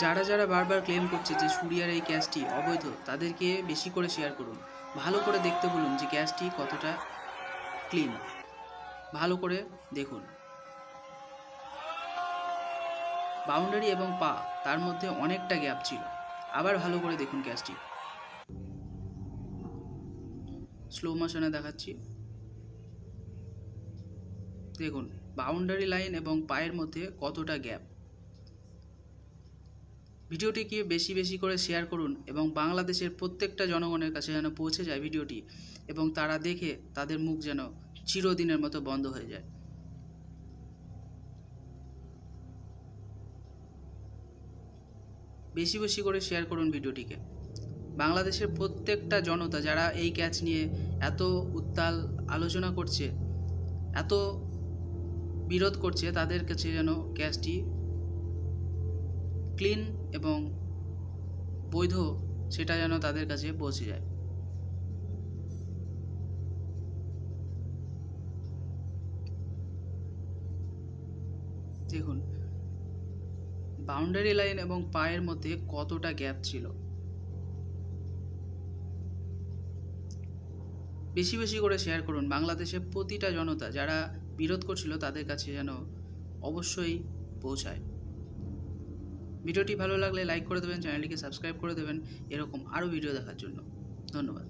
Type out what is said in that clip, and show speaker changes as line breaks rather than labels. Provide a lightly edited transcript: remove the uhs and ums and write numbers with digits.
যারা যারা বারবার ক্লেম করছে যে সুরিয়ার এই ক্যাচটি অবৈধ, তাদেরকে বেশি করে শেয়ার করুন। ভালো করে দেখতে বলুন যে ক্যাচটি কতটা ক্লিন। ভালো করে দেখুন। বাউন্ডারি এবং পা তার মধ্যে অনেকটা গ্যাপ ছিল। আবার ভালো করে দেখুন ক্যাচটি। স্লো মোশনে দেখাচ্ছি। দেখুন বাউন্ডারি লাইন এবং পায়ের মধ্যে কতটা গ্যাপ। ভিডিওটিকে বেশি বেশি করে শেয়ার করুন এবং বাংলাদেশের প্রত্যেকটা জনগণের কাছে যেন পৌঁছে যায় ভিডিওটি, এবং তারা দেখে তাদের মুখ যেন চিরদিনের মতো বন্ধ হয়ে যায়। বেশি বেশি করে শেয়ার করুন ভিডিওটিকে। বাংলাদেশের প্রত্যেকটা জনতা যারা এই ক্যাচ নিয়ে এত উত্তাল আলোচনা করছে, এত বিরোধ করছে, তাদের কাছে যেন ক্যাচটি ক্লিন এবং বৈধ সেটা যেন তাদের কাছে পৌঁছে যায়। দেখুন বাউন্ডারি লাইন এবং পায়ের মধ্যে কতটা গ্যাপ ছিল। বেশি বেশি করে শেয়ার করুন। বাংলাদেশের প্রতিটা জনতা যারা বিরোধ করছিল তাদের কাছে যেন অবশ্যই পৌঁছায়। ভিডিওটি ভালো লাগলে লাইক করে দেবেন, চ্যানেলটিকে সাবস্ক্রাইব করে দেবেন এরকম আরও ভিডিও দেখার জন্য। ধন্যবাদ।